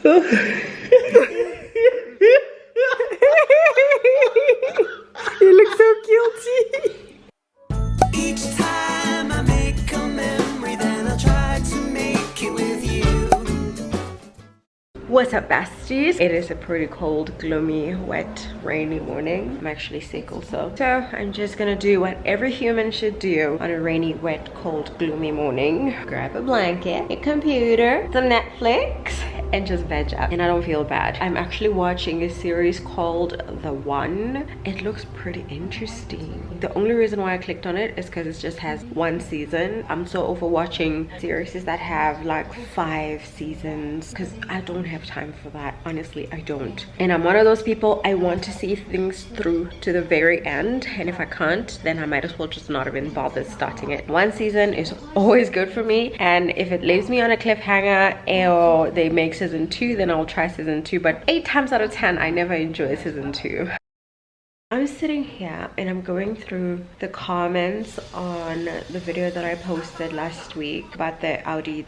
You look so guilty. Each time I make a memory, then I'll try to make it with you. What's up, besties? It is a pretty cold, gloomy, wet, rainy morning. I'm actually sick also. So I'm just gonna do what every human should do on a rainy, wet, cold, gloomy morning. Grab a blanket, a computer, some Netflix, and just veg up. And I don't feel bad. I'm actually watching a series called The One. It looks pretty interesting. The only reason why I clicked on it is because it just has one season. I'm so over watching series that have like 5 seasons because I don't have time for that. Honestly, I don't. And I'm one of those people, I want to see things through to the very end, and if I can't, then I might as well just not even bother starting it. One season is always good for me, and if it leaves me on a cliffhanger or they make season 2, then I'll try season 2, but 8 times out of 10 I never enjoy season 2. I'm sitting here and I'm going through the comments on the video that I posted last week about the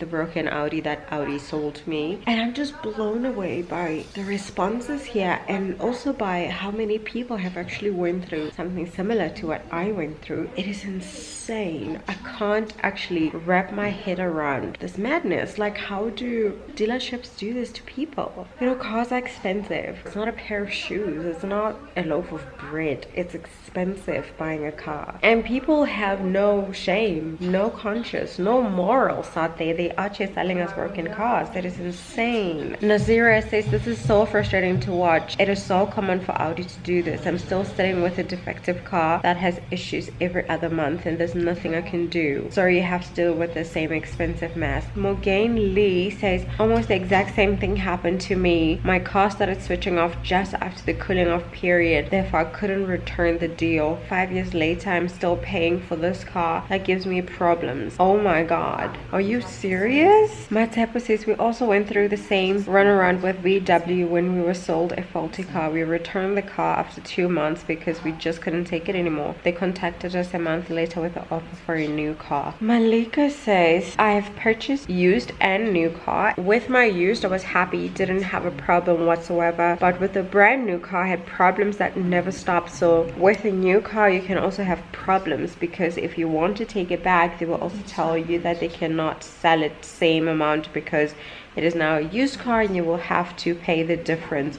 broken Audi that Audi sold me, and I'm just blown away by the responses here, and also by how many people have actually went through something similar to what I went through. It is insane. I can't actually wrap my head around this madness. Like, how do dealerships do this to people? You know, cars are expensive. It's not a pair of shoes, it's not a loaf of bread. It's expensive buying a car, and people have no shame, no conscience, no morals out there. They are just selling us broken cars. That is insane. Nazira says, this is so frustrating to watch. It is so common for Audi to do this. I'm still sitting with a defective car that has issues every other month, and there's nothing I can do. Sorry you have to deal with the same expensive mess. Morgane Lee says, almost the exact same thing happened to me. My car started switching off just after the cooling off period, therefore I couldn't return the deal. 5 years later, I'm still paying for this car. That gives me problems. Oh my god, are you serious? Matepo says, we also went through the same runaround with VW when we were sold a faulty car. We returned the car after 2 months because we just couldn't take it anymore. They contacted us a month later with an offer for a new car. Malika says, I have purchased used and new car. With my used, I was happy, didn't have a problem whatsoever, but with the brand new car, I had problems that never stopped. So with a new car, you can also have problems, because if you want to take it back, they will also tell you that they cannot sell it same amount because it is now a used car and you will have to pay the difference.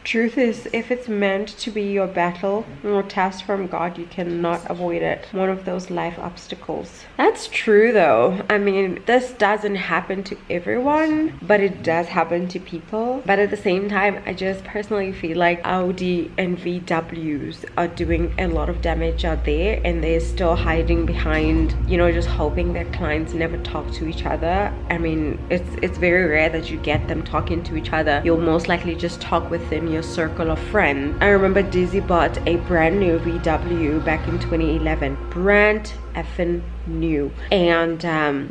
Truth is, if it's meant to be your battle or test from God, you cannot avoid it. One of those life obstacles. That's true though. I mean, this doesn't happen to everyone, but it does happen to people. But at the same time, I just personally feel like Audi and VWs are doing a lot of damage out there, and they're still hiding behind, you know, just hoping their clients never talk to each other. I mean, it's very rare that you get them talking to each other. You'll most likely just talk within your circle of friends. I remember Dizzy bought a brand new VW back in 2011. Brand effing new, and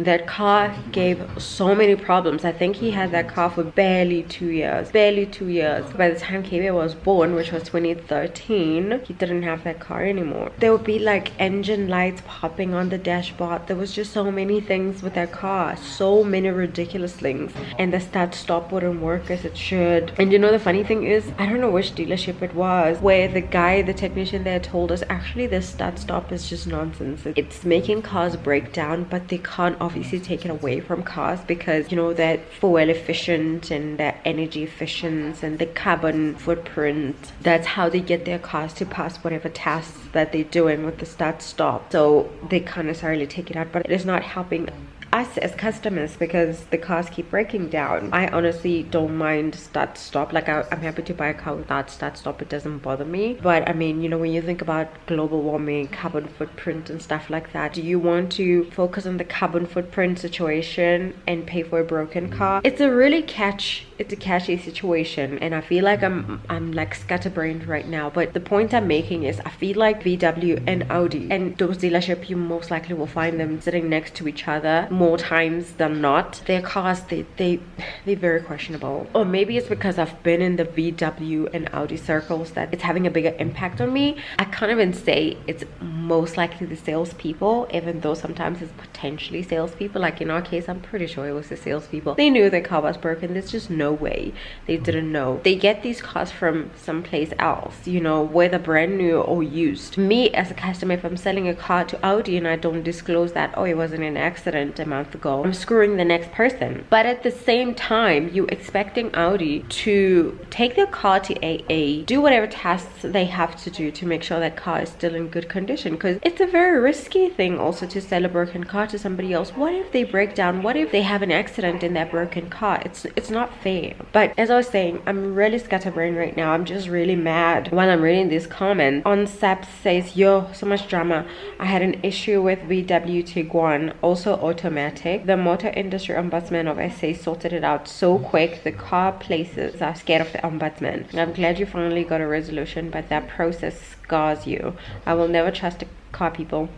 that car gave so many problems. I think he had that car for barely 2 years. By the time KB was born, which was 2013, he didn't have that car anymore. There would be like engine lights popping on the dashboard. There was just so many things with that car, so many ridiculous things, and the start stop wouldn't work as it should. And you know, the funny thing is, I don't know which dealership it was, where the technician there told us, actually the start stop is just nonsense. It's making cars break down, but they can't obviously take it away from cars, because you know, they're fuel efficient and they're energy efficient and the carbon footprint, that's how they get their cars to pass whatever tasks that they're doing with the start stop. So they can't necessarily take it out, but it is not helping us as customers because the cars keep breaking down. I honestly don't mind start stop. Like I'm happy to buy a car without start stop. It doesn't bother me. But I mean, you know, when you think about global warming, carbon footprint and stuff like that, do you want to focus on the carbon footprint situation and pay for a broken car? It's a catchy situation, and I feel like I'm like scatterbrained right now. But the point I'm making is, I feel like VW and Audi and those dealerships, you most likely will find them sitting next to each other more times than not, their cars, they're very questionable. Or maybe it's because I've been in the VW and Audi circles that it's having a bigger impact on me. I can't even say it's most likely the salespeople, even though sometimes it's potentially salespeople. Like in our case, I'm pretty sure it was the salespeople. They knew their car was broken. There's just no way they didn't know. They get these cars from someplace else, you know, whether brand new or used. Me as a customer, if I'm selling a car to Audi and I don't disclose that, oh, it was in an accident a month ago, I'm screwing the next person. But at the same time, you're expecting Audi to take their car to AA, do whatever tasks they have to do to make sure that car is still in good condition, because it's a very risky thing also to sell a broken car to somebody else. What if they break down? What if they have an accident in that broken car? It's not fair. But as I was saying, I'm really scatterbrained right now. I'm just really mad while I'm reading this comment. On SAP says, yo, so much drama. I had an issue with VW Tiguan, also automatic. The motor industry ombudsman of SA sorted it out so quick. The car places are scared of the ombudsman. I'm glad you finally got a resolution, but that process scars you. I will never trust car people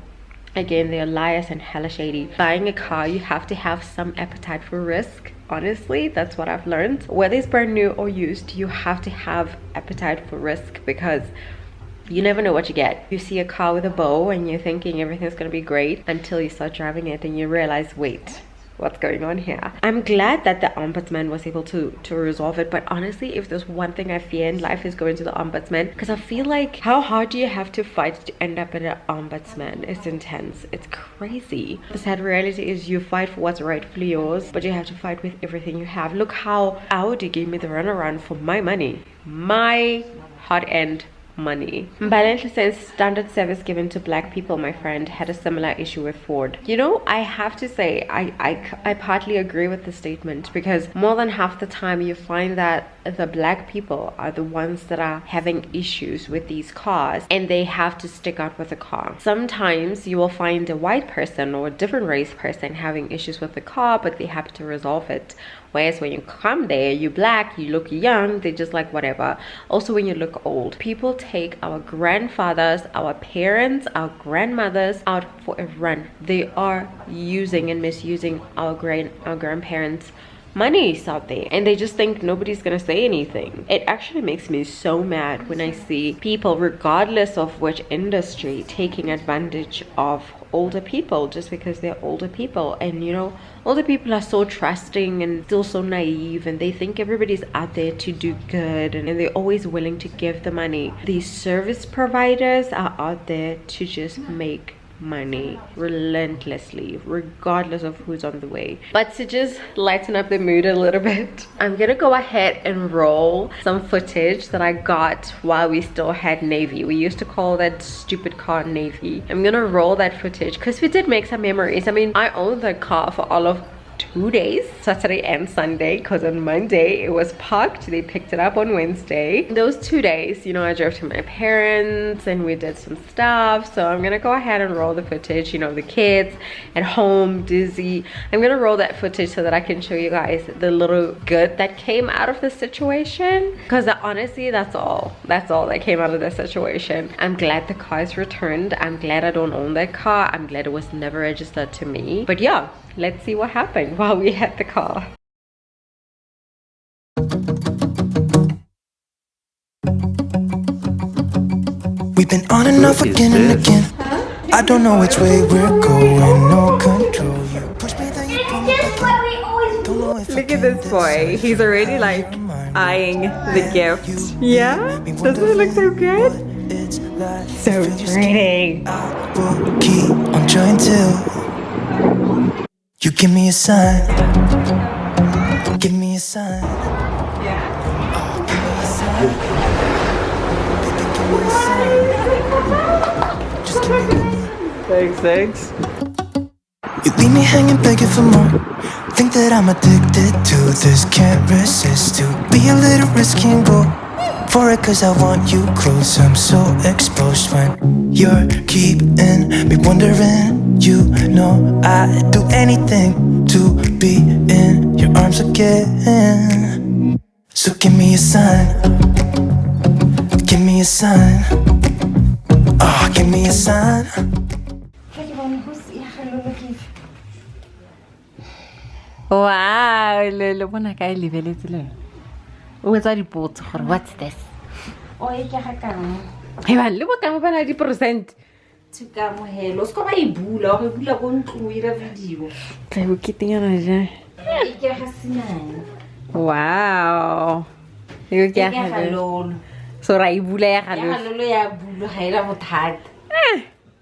again. They're liars and hella shady. Buying a car, you have to have some appetite for risk. Honestly, that's what I've learned. Whether it's brand new or used, you have to have appetite for risk, because you never know what you get. You see a car with a bow and you're thinking everything's gonna be great until you start driving it and you realize, wait, what's going on here? I'm glad that the ombudsman was able to resolve it, but honestly, if there's one thing I fear in life is going to the ombudsman, because I feel like how hard do you have to fight to end up at an ombudsman? It's intense. It's crazy. The sad reality is you fight for what's rightfully yours, but you have to fight with everything you have. Look how Audi gave me the runaround for my money, my hard-earned money. Balance says standard service given to black people, my friend, had a similar issue with Ford. You know, I have to say I partly agree with the statement, because more than half the time you find that the black people are the ones that are having issues with these cars and they have to stick out with the car. Sometimes you will find a white person or a different race person having issues with the car, but they have to resolve it. Whereas when you come there, you're black, you look young, they're just like whatever. Also, when you look old, people take our grandfathers, our parents, our grandmothers out for a run. They are using and misusing our grandparents' monies out there, and they just think nobody's gonna say anything. It actually makes me so mad when I see people, regardless of which industry, taking advantage of older people just because they're older people. And you know, older people are so trusting and still so naive, and they think everybody's out there to do good, and they're always willing to give the money. These service providers are out there to just make money relentlessly, regardless of who's on the way. But to just lighten up the mood a little bit, I'm gonna go ahead and roll some footage that I got while we still had Navy. We used to call that stupid car Navy. I'm gonna roll that footage because we did make some memories. I mean, I owned that car for all of 2 days, Saturday and Sunday, because on Monday it was parked. They picked it up on Wednesday. Those 2 days, you know, I drove to my parents and we did some stuff. So I'm gonna go ahead and roll the footage. You know, the kids at home dizzy. I'm gonna roll that footage so that I can show you guys the little good that came out of the situation, because honestly, that's all that came out of the situation. I'm glad the car is returned. I'm glad I don't own that car. I'm glad it was never registered to me. But yeah, let's see what happened while we had the car. We've been on and off again and again. I don't know which way we're going, no control. You push me, then you pull me back in. Don't know if I Look at can this boy. decide. He's already like eyeing the gift. Yeah? Doesn't it look so good? It's like So pretty. I will keep on trying to. You give me a sign. Give me a sign. Oh, give me a sign. Baby, give me a sign. Just give me one. Thanks. You leave me hanging, begging for more. Think that I'm addicted to this, can't resist to be a little risky and go for it, cause I want you close. I'm so exposed when you're keeping me wondering. You know I'd do anything to be in your arms again. So give me a sign. Give me a sign. Oh, give me a sign. Wow, Lolo, bona ka lebeletse le. O etsa dipotso gore what's this? O e ke ga kang. Hey ba le botamo bana di percent. Tsika mo hello. Ska ba e bula go ntlo ira video. Tla go kitengana ja. E ke ga sinane. Wow. Yo ke ga lolo. So ra e bula ya ga Ya lolo ya bula ga ira bothata.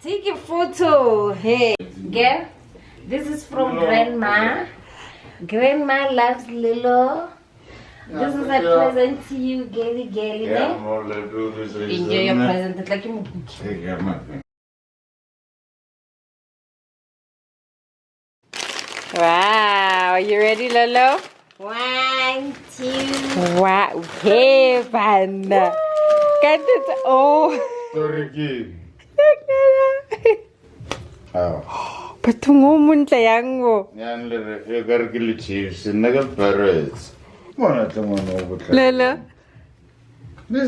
Take a photo. Hey, girl. This is from grandma. Grandma loves Lilo. This is a present to you, girly. Yeah, more let's do this. Enjoy your present. It's like you. Take care, man. Wow, you ready, Lolo? 1, 2. Wow, okay, bana. Got it. Oh. Sorry, kid. Oh. Patungo muntle yang mo. Yan le e gar ke le chiefs, nnaga parrots. Mona tsamana o botla. Lolo.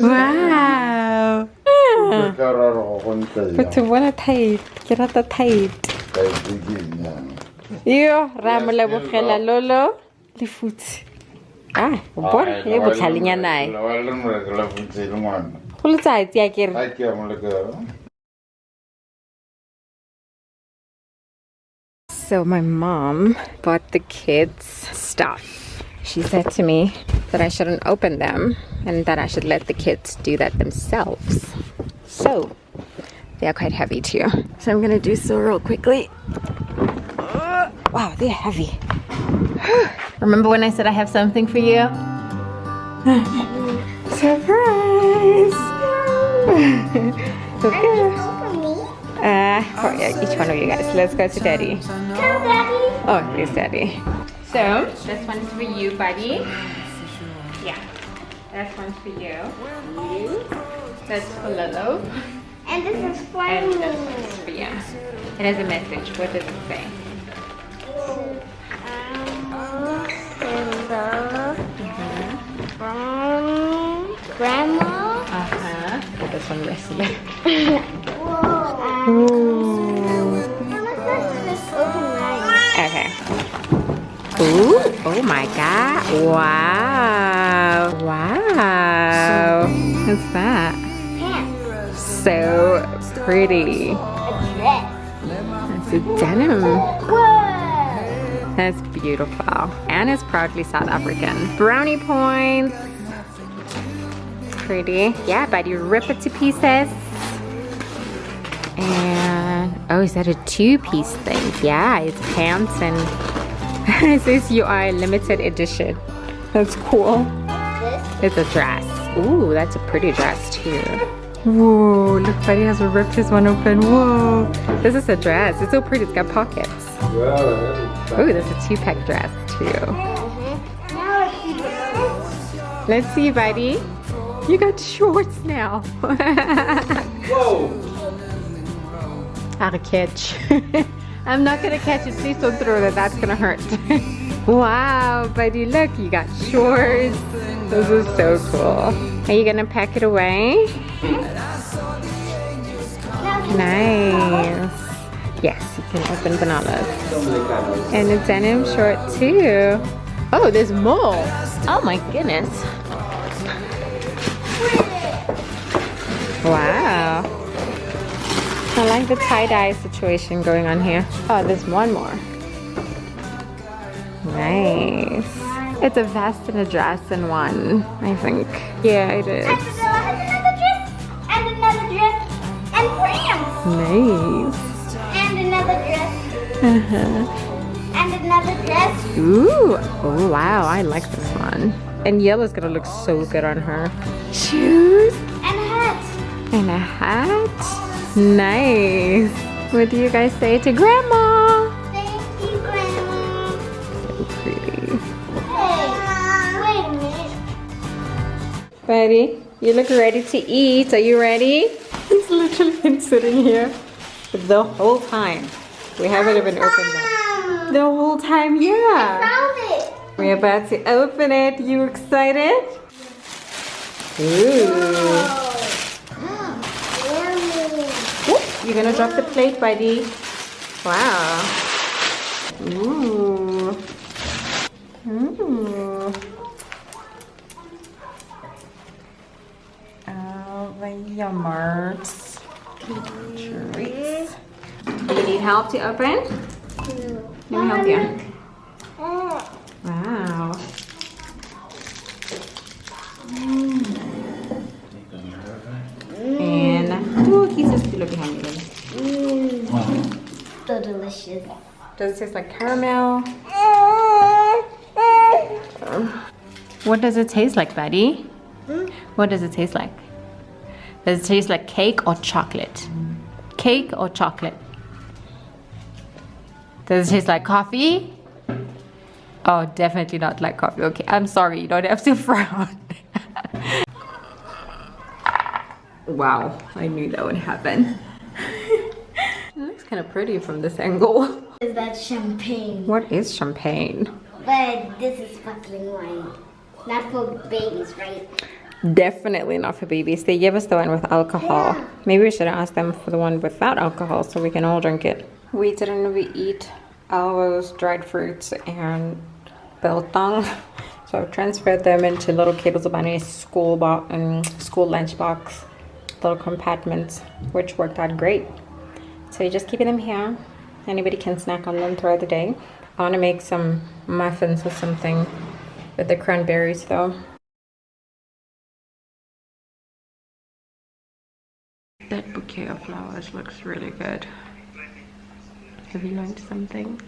Wow. Ka ra go go ntla ya. Batho bona tight. Ke rata tight. Ka digeng ya. Yo, ra mo lebogela Lolo le futsi. Ah, o bona e botlhalinya nae. La le mo re la futsi le ngwana. Go le tsatsi a kere. Ha ke mo le ka. So my mom bought the kids stuff. She said to me that I shouldn't open them and that I should let the kids do that themselves. So they are quite heavy too. So I'm gonna do so real quickly. Wow, they're heavy. Remember when I said I have something for you? Surprise! Okay. For each one of you guys. Let's go to Daddy. Oh, here's Daddy. So, this one's for you, buddy. Yeah. That one's for you. That's for Lolo. And this is for And me. this one's for you. It has a message. What does it say? Grandma. Oh, this one wrestling. Okay. Ooh, oh my god. Wow. Wow. What's that? Pants. So pretty. A dress. That's a denim. Whoa. That's beautiful. And it's proudly South African. Brownie points. Pretty. Yeah, but you rip it to pieces. And oh, is that a two-piece thing? Yeah, it's pants and it says you are a limited edition. That's cool. It's a dress. Ooh, that's a pretty dress too. Whoa, look, Buddy has ripped his one open. Whoa, this is a dress. It's so pretty. It's got pockets. Ooh, there's a two-pack dress too. Let's see, Buddy. You got shorts now. Whoa. How to catch. I'm not gonna catch it. Please don't throw that. That's gonna hurt. Wow, Buddy, look, you got shorts. This is so cool. Are you gonna pack it away? Nice. Yes, you can open bananas. And a denim short too. Oh, there's more. Oh my goodness. Wow. I like the tie-dye situation going on here. Oh, there's one more. Nice. It's a vest and a dress in one, I think. Yeah, it is. And another dress. And another dress. And pants. Nice. And another dress. And another dress. Ooh. Oh, wow. I like this one. And yellow's gonna look so good on her. Shoes. And a hat. And a hat. Nice. What do you guys say to Grandma? Thank you, Grandma. So pretty. Hey, wait a minute. Buddy, you look ready to eat. Are you ready? He's literally been sitting here the whole time. We haven't even opened it. The whole time, yeah. Found it. We're about to open it. You excited? Ooh. You're gonna drop the plate, buddy. Wow. Ooh. Ooh. Oh, the yummers. Treats. Do you need help to open? Let me help you. Wow. And two kisses to look behind you. So delicious. Does it taste like caramel? What does it taste like, buddy? What does it taste like? Does it taste like cake or chocolate? Cake or chocolate? Does it taste like coffee? Oh, definitely not like coffee. Okay, I'm sorry, you don't have to frown. Wow, I knew that would happen. It looks kind of pretty from this angle. Is that champagne? What is champagne? But this is sparkling wine. Not for babies, right? Definitely not for babies. They gave us the one with alcohol. Yeah. Maybe we should ask them for the one without alcohol so we can all drink it. We didn't eat aloes, dried fruits, and biltong. So I've transferred them into little cables of my school lunch box, little compartments, which worked out great. So you're just keeping them here. Anybody can snack on them throughout the day. I want to make some muffins or something with the cranberries though. That bouquet of flowers looks really good. Have you learned something?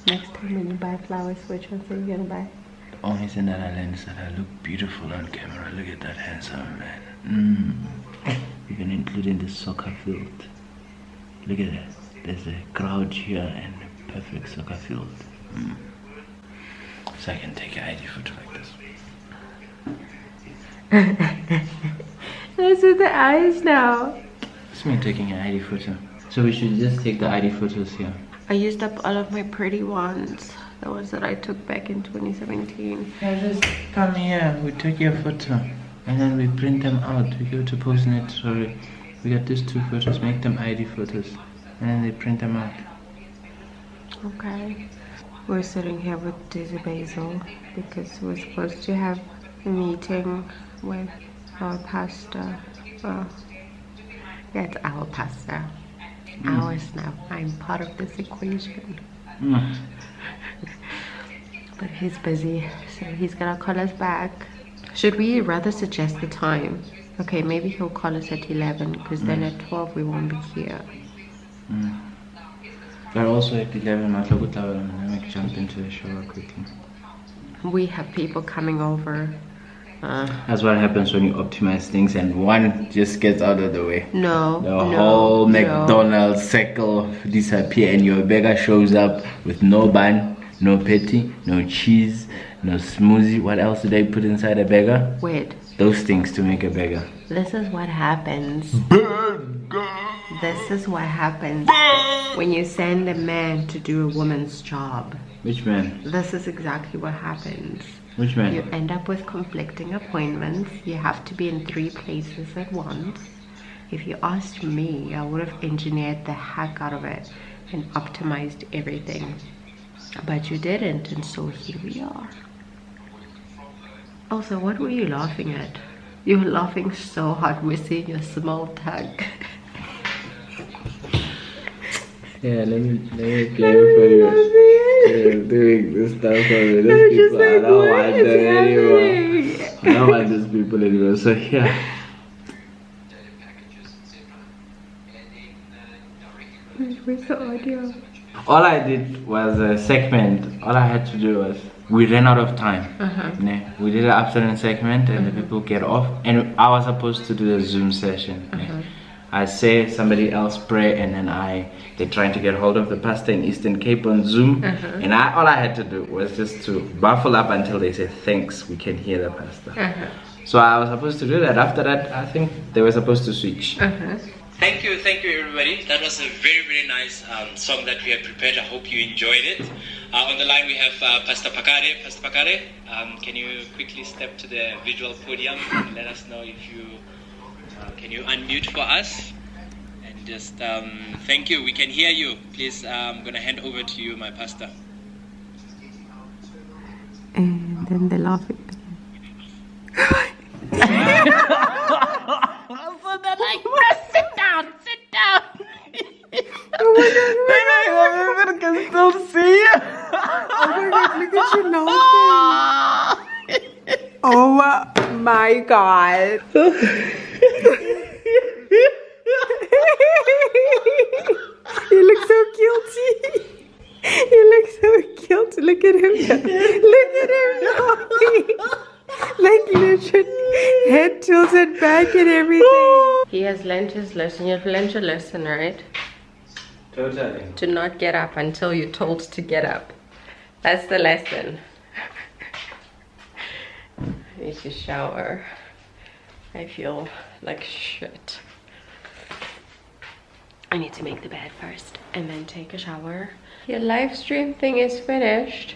Next time when you buy flowers, which ones are you gonna buy? The only thing that I learned is that I look beautiful on camera. Look at that handsome man. Even including the soccer field. Look at that. There's a crowd here and a perfect soccer field. So I can take an ID photo like this. Those are the eyes now. It's me taking an ID photo. So we should just take the ID photos here. I used up all of my pretty ones. The ones that I took back in 2017. Yeah, just come here. We take your photo. And then we print them out. We go to Postnet. Sorry. We got these two photos. Make them ID photos. And then they print them out. Okay. We're sitting here with Dizzy Basil because we're supposed to have a meeting with our pastor. Well, yeah, it's our pastor. Ours now. I'm part of this equation. But he's busy, so he's gonna call us back. Should we rather suggest the time? Okay, maybe he'll call us at 11 because then at 12 we won't be here. But also at 11, I'm gonna jump into the shower quickly. We have people coming over. That's what happens when you optimize things and one just gets out of the way. No, the whole McDonald's circle disappear and your burger shows up with no bun, no patty, no cheese, no smoothie. What else did they put inside a burger? Wait. Those things to make a burger. This is what happens. This is what happens when you send a man to do a woman's job. Which man? This is exactly what happens. Which man? You end up with conflicting appointments. You have to be in 3 places at once. If you asked me, I would have engineered the heck out of it and optimized everything. But you didn't, and so here we are. Also, what were you laughing at? You were laughing so hard we're seeing your small tongue. Yeah, let me play for you. Yeah, doing this stuff for me. These people, I don't want them anymore. I don't want these people anymore. So yeah. Where's the audio? All I did was a segment. All I had to do was we ran out of time. We did an afternoon segment and the people get off, and I was supposed to do a Zoom session. I say somebody else pray, and then they're trying to get hold of the pastor in Eastern Cape on Zoom, and all I had to do was just to buffle up until they said thanks, we can hear the pastor. So I was supposed to do that. After that, I think they were supposed to switch. Thank you everybody. That was a very nice song that we had prepared. I hope you enjoyed it. On the line we have Pastor Pakare. Pastor Pakare, can you quickly step to the visual podium and let us know if you can you unmute for us? And just thank you. We can hear you. Please, I'm gonna hand over to you, my pastor. And then they laugh at me. Sit down. Oh my god, I can still see you. Oh my god, look at you laughing. Oh my god. You look so guilty. You look so guilty. Look at him. Look at him laughing. Like literally head tilted back and everything. He has learned his lesson. You've learned your lesson, right? Totally. To not get up until you're told to get up. That's the lesson. I need to shower. I feel like shit. I need to make the bed first and then take a shower. Your live stream thing is finished.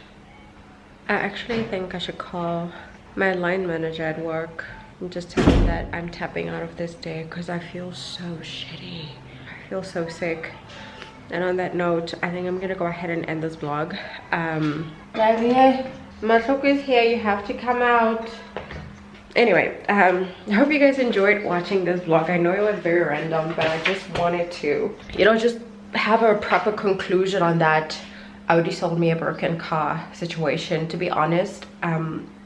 I actually think I should call my line manager at work and just tell him that I'm tapping out of this day because I feel so shitty. I feel so sick. And on that note, I think I'm gonna go ahead and end this vlog. Matloko is here, you have to come out. Anyway, I hope you guys enjoyed watching this vlog. I know it was very random, but I just wanted to, you know, just have a proper conclusion on that Audi sold me a broken car situation. To be honest,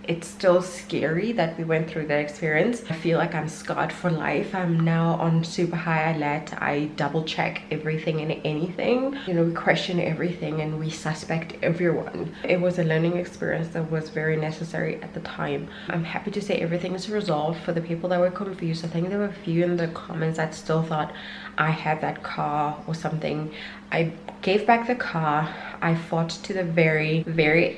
it's still scary that we went through that experience. I feel like I'm scarred for life. I'm now on super high alert. I double check everything and anything. You know, we question everything and we suspect everyone. It was a learning experience that was very necessary at the time. I'm happy to say everything is resolved. For the people that were confused, I think there were a few in the comments that still thought I had that car or something. I gave back the car. I fought to the very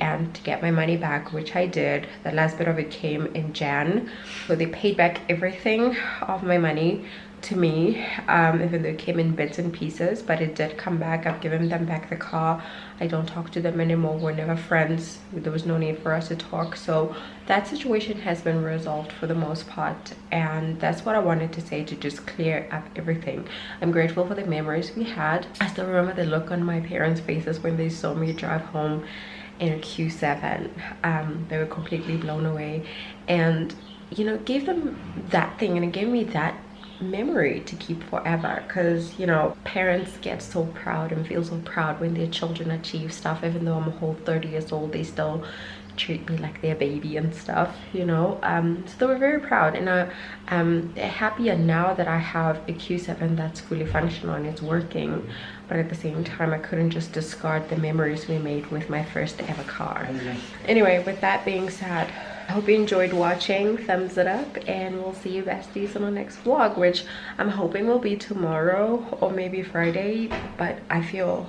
end to get my money back, which I did. The last bit of it came in Jan, so they paid back everything of my money to me, even though it came in bits and pieces, but it did come back. I've given them back the car. I don't talk to them anymore. We're never friends. There was no need for us to talk. So that situation has been resolved for the most part, and that's what I wanted to say, to just clear up everything. I'm grateful for the memories we had. I still remember the look on my parents' faces when they saw me drive home in a Q7. They were completely blown away, and you know, gave them that thing, and it gave me that memory to keep forever. Because you know, parents get so proud and feel so proud when their children achieve stuff. Even though I'm a whole 30 years old, they still treat me like their baby and stuff, you know. So they were very proud, and they're happier now that I have a Q7 that's fully functional and it's working. But at the same time, I couldn't just discard the memories we made with my first ever car. Anyway, with that being said, I hope you enjoyed watching. Thumbs it up, and we'll see you besties on the next vlog, which I'm hoping will be tomorrow or maybe Friday. But I feel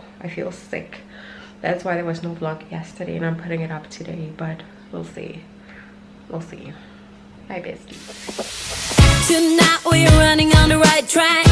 sick. That's why there was no vlog yesterday, and I'm putting it up today. But we'll see. We'll see. Bye, besties. Tonight we're running on the right track.